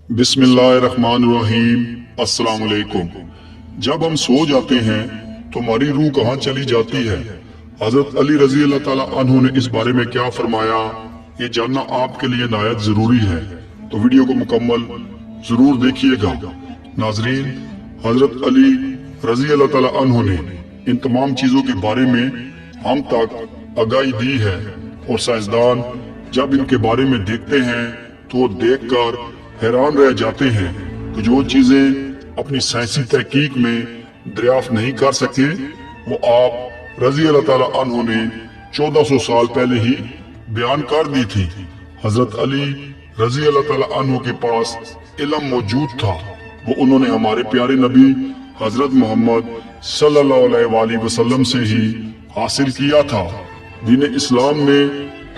बिस्मिल्लाहिर्रहमानिर्रहीम। अस्सलाम वालेकुम। जब हम सो जाते हैं तो हमारी रूह कहाँ चली जाती है? हजरत अली रजी अल्लाह ताला अन्हु ने इस बारे में क्या फरमाया, ये जानना आपके लिए नायत जरूरी है, तो वीडियो को मुकम्मल जरूर देखिएगा। नाजरीन, हजरत अली रजी अल्लाह ताला अन्हु ने इन तमाम चीजों के बारे में हम तक आगाही दी है, और साइंसदान जब इनके बारे में देखते हैं तो वो देखकर हैरान रह जाते हैं कि जो चीजें अपनी साइंसी तहकीक में दरियाफ्त नहीं कर सके वो आप रजी अल्लाह ताला अन्हु ने 1400 साल पहले ही बयान कर दी थी। हजरत अली रजी अल्लाह ताला अन्हु के पास इल्म मौजूद था, वो उन्होंने हमारे प्यारे नबी हजरत मोहम्मद सल्लल्लाहु अलैहि वसल्लम से ही हासिल किया था। दीन इस्लाम ने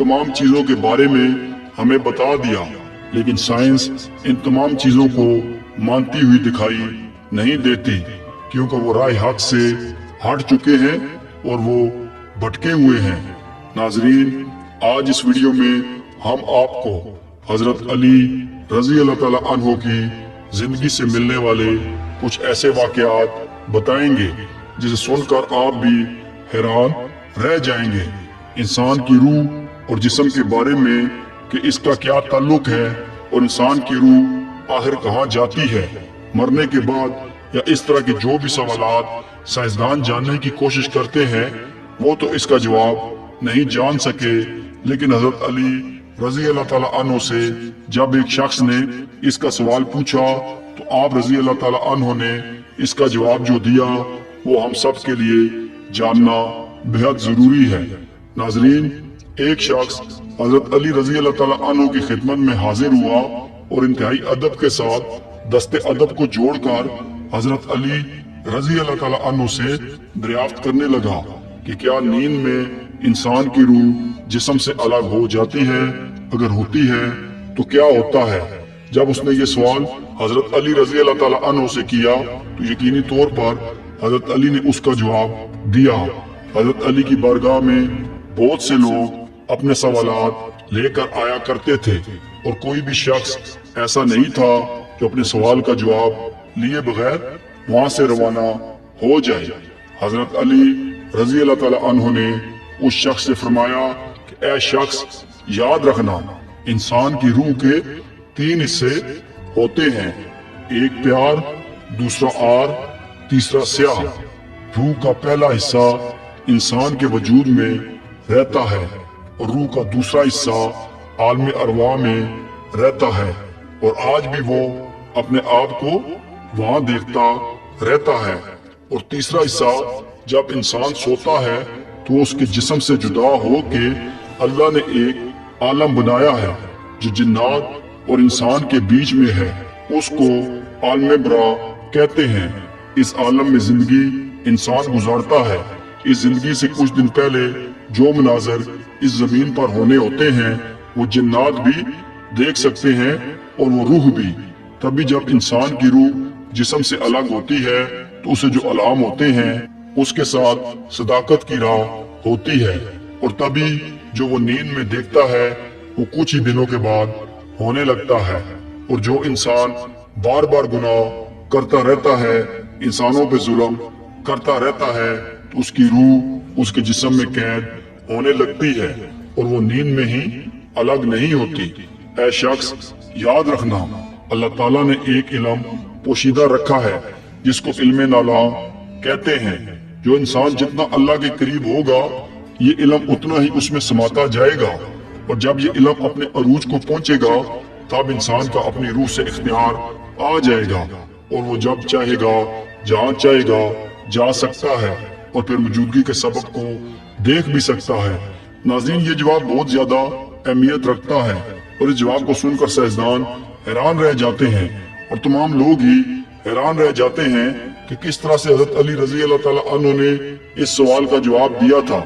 तमाम चीजों के बारे में हमें बता दिया, लेकिन साइंस इन तमाम चीजों को मानती हुई दिखाई नहीं देती, क्योंकि वो राह हक से हट चुके हैं और वो भटके हुए हैं। नाजरीन, आज इस वीडियो में हम आपको हजरत अली रजी अल्लाह ताला अन्हु की जिंदगी से मिलने वाले कुछ ऐसे वाकयात बताएंगे जिसे सुनकर आप भी हैरान रह जाएंगे। इंसान की रूह और जिस्म के बारे में कि इसका क्या ताल्लुक है और इंसान की रूह आखिर कहाँ जाती है मरने के बाद, या इस तरह के जो भी सवालात साइंसदान जानने की कोशिश करते हैं वो तो इसका जवाब नहीं जान सके। लेकिन हजरत अली रजी अल्लाह ताला अन्हु से जब एक शख्स ने इसका सवाल पूछा तो आप रजी अल्लाह ताला अन्हु ने इसका जवाब जो दिया वो हम सब के लिए जानना बेहद जरूरी है। नाजरीन, एक शख्स हजरत अली रजी अल्लाह ताला अन्हु की खिदमत में हाजिर हुआ और इंतहाई अदब के साथ दस्ते अदब को जोड़कर हजरत अली रजी अल्लाह ताला अन्हु से दरियाफ्त करने लगा कि क्या नींद में इंसान की रूह जिस्म से अलग हो जाती है? अगर होती है तो क्या होता है? जब उसने ये सवाल हजरत अली रजी अल्लाह ताला अन्हु से किया तो यकीनी तौर पर हजरत अली ने उसका जवाब दिया। हजरत अली की बारगाह में बहुत से लोग अपने सवालात लेकर आया करते थे और कोई भी शख्स ऐसा नहीं था जो अपने सवाल का जवाब लिए बगैर वहां से रवाना हो जाए। हजरत अली रजी अल्लाह ताला अन्हु ने उस शख्स से फरमाया कि ऐ शख्स, याद रखना इंसान की रूह के 3 हिस्से होते हैं, एक प्यार, दूसरा आर, तीसरा स्याह। रूह का पहला हिस्सा इंसान के वजूद में रहता है और रूह का दूसरा हिस्सा आलम अरवाह में रहता है, और आज भी वो अपने आप को वहां देखता रहता है। और तीसरा हिस्सा जब इंसान सोता है तो उसके जिस्म से जुदा हो के अल्लाह ने एक आलम बनाया है जो जिन्नात और इंसान के बीच में है, उसको आलम बरा कहते हैं। इस आलम में जिंदगी इंसान गुजारता है। इस जिंदगी से कुछ दिन पहले जो मनाजर इस जमीन पर होने होते हैं वो जिन्नात भी देख सकते हैं और वो रूह भी। तभी जब इंसान की रूह जिस्म से अलग होती है तो उसे जो अलाम होते हैं उसके साथ सदाकत की राह होती है, और तभी जो वो नींद में देखता है वो कुछ ही दिनों के बाद होने लगता है। और जो इंसान बार बार गुनाह करता रहता है, इंसानों पे जुल्म करता रहता है, तो उसकी रूह उसके जिस्म में कैद होने लगती है और वो नींद में ही अलग नहीं होती। ऐ शख्स, याद रखना अल्लाह ताला ने एक इल्म पोशीदा रखा है जिसको इल्म नाला कहते हैं। जो इंसान जितना अल्लाह के करीब होगा ये इल्म उतना ही उसमें समाता जाएगा, और जब ये इल्म अपने अरूज को पहुंचेगा तब इंसान का अपनी रूह से इख्तियार आ जाएगा और वो जब चाहेगा जहाँ चाहेगा जा सकता है और फिर मौजूदगी के सबब को देख भी सकता है। नाज़रीन, ये जवाब बहुत ज्यादा अहमियत रखता है और इस जवाब को सुनकर साइंसदान हैरान रह जाते हैं और तमाम लोग ही हैरान रह जाते हैं कि किस तरह से हजरत अली रजी अल्लाह ताला अन्हु ने इस सवाल का जवाब दिया था।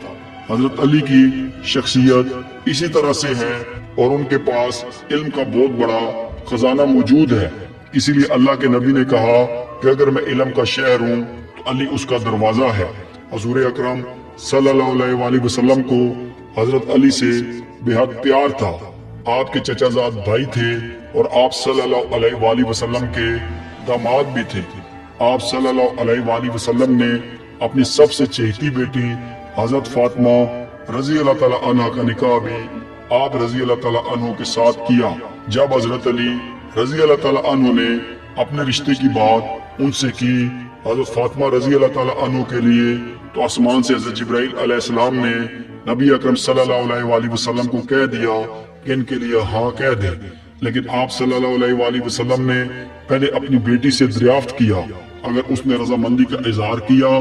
हजरत अली की शख्सियत इसी तरह से है और उनके पास इल्म का बहुत बड़ा खजाना मौजूद है। इसीलिए अल्लाह के नबी ने कहा कि अगर मैं इल्म का शहर हूँ तो अली उसका दरवाजा है। हुजूर अकरम सल्लल्लाहु अलैहि वसल्लम को हजरत अली से बेहद प्यार था। आपके चचाजाद भाई थे اور آپ صلی اللہ علیہ وآلہ وسلم کے داماد بھی تھے۔ آپ صلی اللہ علیہ وآلہ وسلم نے اپنی سب سے چہیتی بیٹی حضرت فاطمہ رضی اللہ تعالیٰ عنہ کا نکاح بھی آپ رضی اللہ تعالیٰ عنہ کے ساتھ کیا۔ جب حضرت علی رضی اللہ تعالیٰ عنہ نے اپنے رشتے کی بات ان سے کی حضرت فاطمہ رضی اللہ تعالیٰ عنہ کے لیے، تو آسمان سے حضرت جبرائیل علیہ السلام نے نبی اکرم صلی اللہ علیہ وآلہ وسلم کو کہہ دیا کہ ان کے لیے ہاں کہہ دے۔ لیکن آپ صلی اللہ علیہ وآلہ وسلم نے پہلے اپنی بیٹی سے دریافت کیا، اگر اس نے رضامندی کا اظہار کیا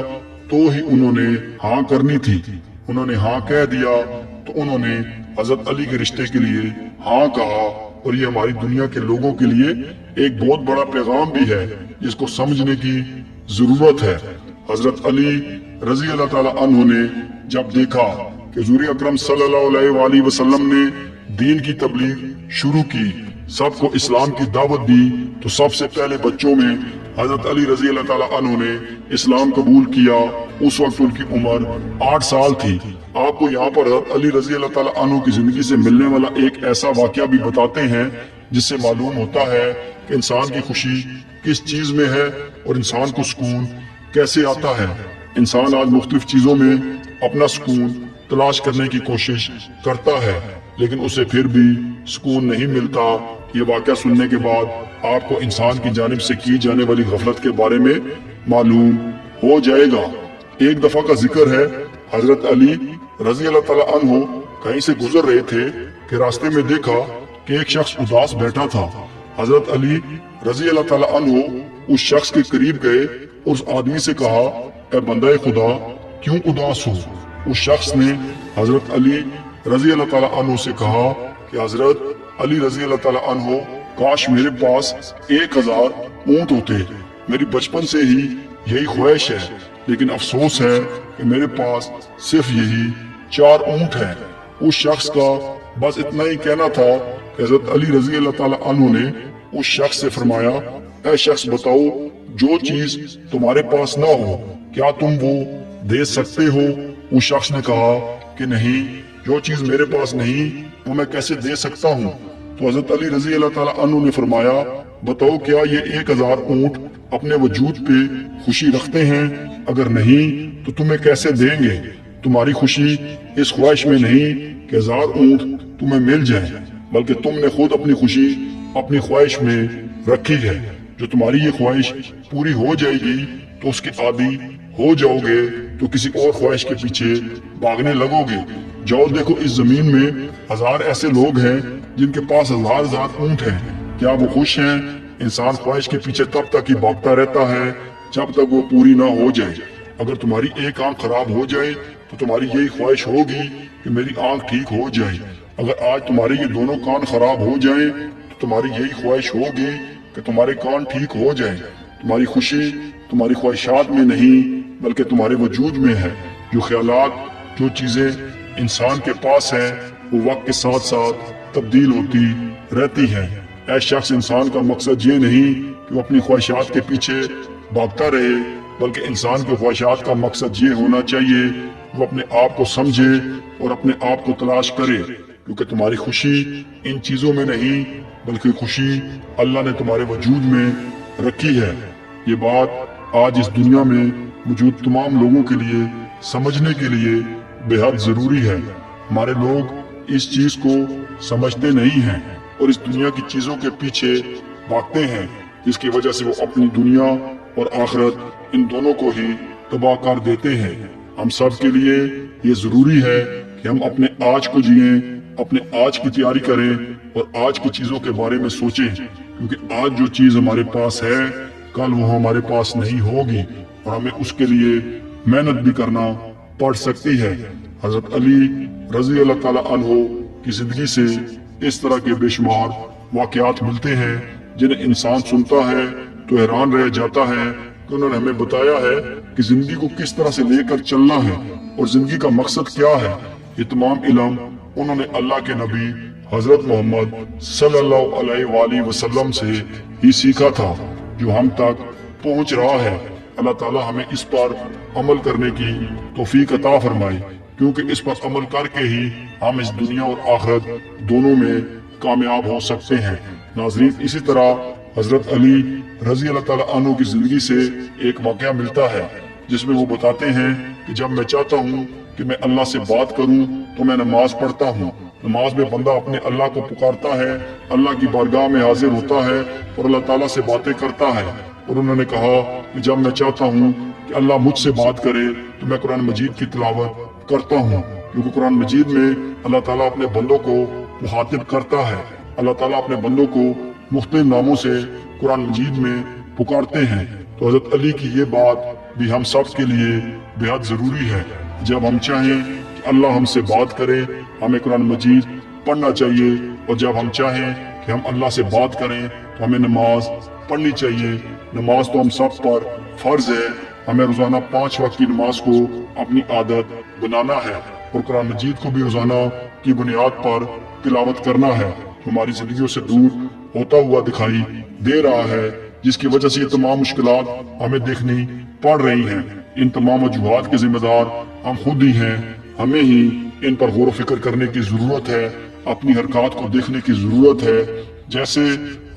تو ہی انہوں نے ہاں کرنی تھی۔ انہوں نے ہاں کہہ دیا تو انہوں نے حضرت علی کے رشتے کے لیے ہاں کہا، اور یہ ہماری دنیا کے لوگوں کے لیے ایک بہت بڑا پیغام بھی ہے جس کو سمجھنے کی ضرورت ہے۔ حضرت علی رضی اللہ تعالیٰ عنہ نے جب دیکھا کہ حضور اکرم صلی اللہ علیہ وآلہ وسلم نے دین کی تبلیغ شروع کی، سب کو اسلام کی دعوت دی، تو سب سے پہلے بچوں میں حضرت علی رضی اللہ تعالیٰ عنہ نے اسلام قبول کیا۔ اس وقت ان کی عمر 8 سال تھی۔ آپ کو یہاں پر حضرت علی رضی اللہ تعالیٰ عنہ کی زندگی سے ملنے والا ایک ایسا واقعہ بھی بتاتے ہیں جس سے معلوم ہوتا ہے کہ انسان کی خوشی کس چیز میں ہے اور انسان کو سکون کیسے آتا ہے۔ انسان آج مختلف چیزوں میں اپنا سکون تلاش کرنے کی کوشش کرتا ہے، لیکن اسے پھر بھی سکون نہیں ملتا۔ یہ واقعہ سننے کے بعد آپ کو انسان کی جانب سے کی جانے والی غفلت کے بارے میں معلوم ہو جائے گا۔ ایک دفعہ کا ذکر ہے، حضرت علی رضی اللہ تعالیٰ عنہ کہیں سے گزر رہے تھے کہ راستے میں دیکھا کہ ایک شخص اداس بیٹھا تھا۔ حضرت علی رضی اللہ تعالیٰ عنہ اس شخص کے قریب گئے، اس آدمی سے کہا، اے بندہ خدا، کیوں اداس ہو؟ اس شخص نے حضرت علی رضی اللہ تعالیٰ عنہ سے کہا کہ حضرت علی رضی اللہ تعالیٰ عنہ، کاش میرے پاس 1000 اونٹ ہوتے، میری بچپن سے ہی یہی خواہش ہے، لیکن افسوس ہے کہ میرے پاس صرف یہی 4 اونٹ ہیں۔ اس شخص کا بس اتنا ہی کہنا تھا کہ حضرت علی رضی اللہ تعالیٰ عنہ نے اس شخص سے فرمایا، اے شخص بتاؤ، جو چیز تمہارے پاس نہ ہو کیا تم وہ دے سکتے ہو؟ اس شخص نے کہا کہ نہیں، جو چیز میرے پاس نہیں وہ میں کیسے دے سکتا ہوں؟ تو حضرت علی رضی اللہ تعالیٰ عنہ نے فرمایا، بتاؤ کیا یہ 1000 اونٹ اپنے وجود پہ خوشی رکھتے ہیں؟ اگر نہیں تو تمہیں کیسے دیں گے؟ تمہاری خوشی اس خواہش میں نہیں کہ 1000 اونٹ تمہیں مل جائیں، بلکہ تم نے خود اپنی خوشی اپنی خواہش میں رکھی ہے۔ جو تمہاری یہ خواہش پوری ہو جائے گی تو اس کے عادی ہو جاؤ گے، تو کسی اور خواہش کے پیچھے بھاگنے لگو گے۔ جاؤ دیکھو، اس زمین میں 1000 ایسے لوگ ہیں جن کے پاس 1000 اونٹ ہیں، کیا وہ خوش ہیں؟ انسان خواہش کے پیچھے تب تک ہی بھاگتا رہتا ہے جب تک وہ پوری نہ ہو جائے۔ اگر تمہاری ایک آنکھ خراب ہو جائے تو تمہاری یہی خواہش ہوگی کہ میری آنکھ ٹھیک ہو جائے۔ اگر آج تمہارے یہ دونوں کان خراب ہو جائیں تو تمہاری یہی خواہش ہوگی کہ تمہارے کان ٹھیک ہو جائیں۔ تمہاری خوشی تمہاری خواہشات میں نہیں بلکہ تمہارے وجود میں ہے۔ جو خیالات، جو چیزیں انسان کے پاس ہیں وہ وقت کے ساتھ ساتھ تبدیل ہوتی رہتی ہیں۔ اے شخص، انسان کا مقصد یہ نہیں کہ وہ اپنی خواہشات کے پیچھے بھاگتا رہے، بلکہ انسان کی خواہشات کا مقصد یہ ہونا چاہیے وہ اپنے آپ کو سمجھے اور اپنے آپ کو تلاش کرے، کیونکہ تمہاری خوشی ان چیزوں میں نہیں بلکہ خوشی اللہ نے تمہارے وجود میں رکھی ہے۔ یہ بات آج اس دنیا میں موجود تمام لوگوں کے لیے سمجھنے کے لیے بے حد ضروری ہے۔ ہمارے لوگ اس چیز کو سمجھتے نہیں ہیں اور اس دنیا کی چیزوں کے پیچھے بھاگتے ہیں، جس کی وجہ سے وہ اپنی دنیا اور آخرت ان دونوں کو ہی تباہ کر دیتے ہیں۔ ہم سب کے لیے یہ ضروری ہے کہ ہم اپنے آج کو جئیں، اپنے آج کی تیاری کریں اور آج کی چیزوں کے بارے میں سوچیں، کیونکہ آج جو چیز ہمارے پاس ہے کل وہ ہمارے پاس نہیں ہوگی اور ہمیں اس کے لیے محنت بھی کرنا پڑ سکتی ہے۔ حضرت علی رضی اللہ تعالیٰ عنہ کی زندگی سے اس طرح کے بے شمار واقعات ملتے ہیں جنہیں انسان سنتا ہے تو حیران رہ جاتا ہے کہ انہوں نے ہمیں بتایا ہے کہ زندگی کو کس طرح سے لے کر چلنا ہے اور زندگی کا مقصد کیا ہے۔ یہ تمام علم انہوں نے اللہ کے نبی حضرت محمد صلی اللہ علیہ وآلہ وسلم سے ہی سیکھا تھا، جو ہم تک پہنچ رہا ہے۔ اللہ تعالیٰ ہمیں اس پر عمل کرنے کی توفیق عطا فرمائے، کیونکہ اس پر عمل کر کے ہی ہم اس دنیا اور آخرت دونوں میں کامیاب ہو سکتے ہیں۔ नाज़रीन, इसी तरह हजरत अली रजी अल्लाह ताला अन्हु की जिंदगी से एक वाकया मिलता है जिसमें वो बताते हैं कि जब मैं चाहता हूँ कि मैं अल्लाह से बात करूँ तो मैं नमाज पढ़ता हूँ। नमाज में बंदा अपने अल्लाह को पुकारता है, अल्लाह की बारगाह में हाजिर होता है और अल्लाह ताला से बातें करता है। और उन्होंने कहा कि जब मैं चाहता हूँ कि अल्लाह मुझसे बात करे तो मैं कुरान मजीद की तिलावत करता हूँ, क्योंकि कुरान मजीद में अल्लाह ताला अपने बंदों को मुखातिब करता है। अल्लाह ताला अपने बंदों को मुख्तलिफ नामों से कुरान मजीद में पुकारते हैं। तो हजरत अली की ये बात भी हम सब के लिए बेहद जरूरी है। जब हम चाहें कि अल्लाह हमसे बात करे, हमें कुरान मजीद पढ़ना चाहिए, और जब हम चाहें कि हम अल्लाह से बात करें तो हमें नमाज पढ़नी चाहिए। नमाज तो हम सब पर फर्ज है। हमें रोजाना 5 वक्त की नमाज को अपनी आदत बनाना है और कुरान मजीद को भी रोजाना की बुनियाद पर तिलावत करना है। हमारी जिंदगियों से दूर होता हुआ दिखाई दे रहा है, जिसकी वजह से ये तमाम मुश्किलात हमें देखनी पड़ रही हैं। इन तमाम वजूहात के जिम्मेदार हम खुद ही हैं। हमें ही इन पर गौर फिक्र करने की जरूरत है, अपनी हरकत को देखने की जरूरत है। जैसे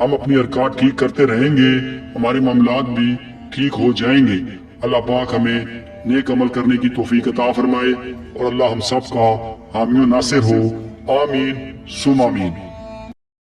हम अपनी हरकत ठीक करते रहेंगे, हमारे मामलात भी ठीक हो जाएंगे। अल्लाह पाक हमें नेक अमल करने की तौफीक अता फरमाए और अल्लाह हम सब का हामी नासिर हो। आमीन सुम आमीन।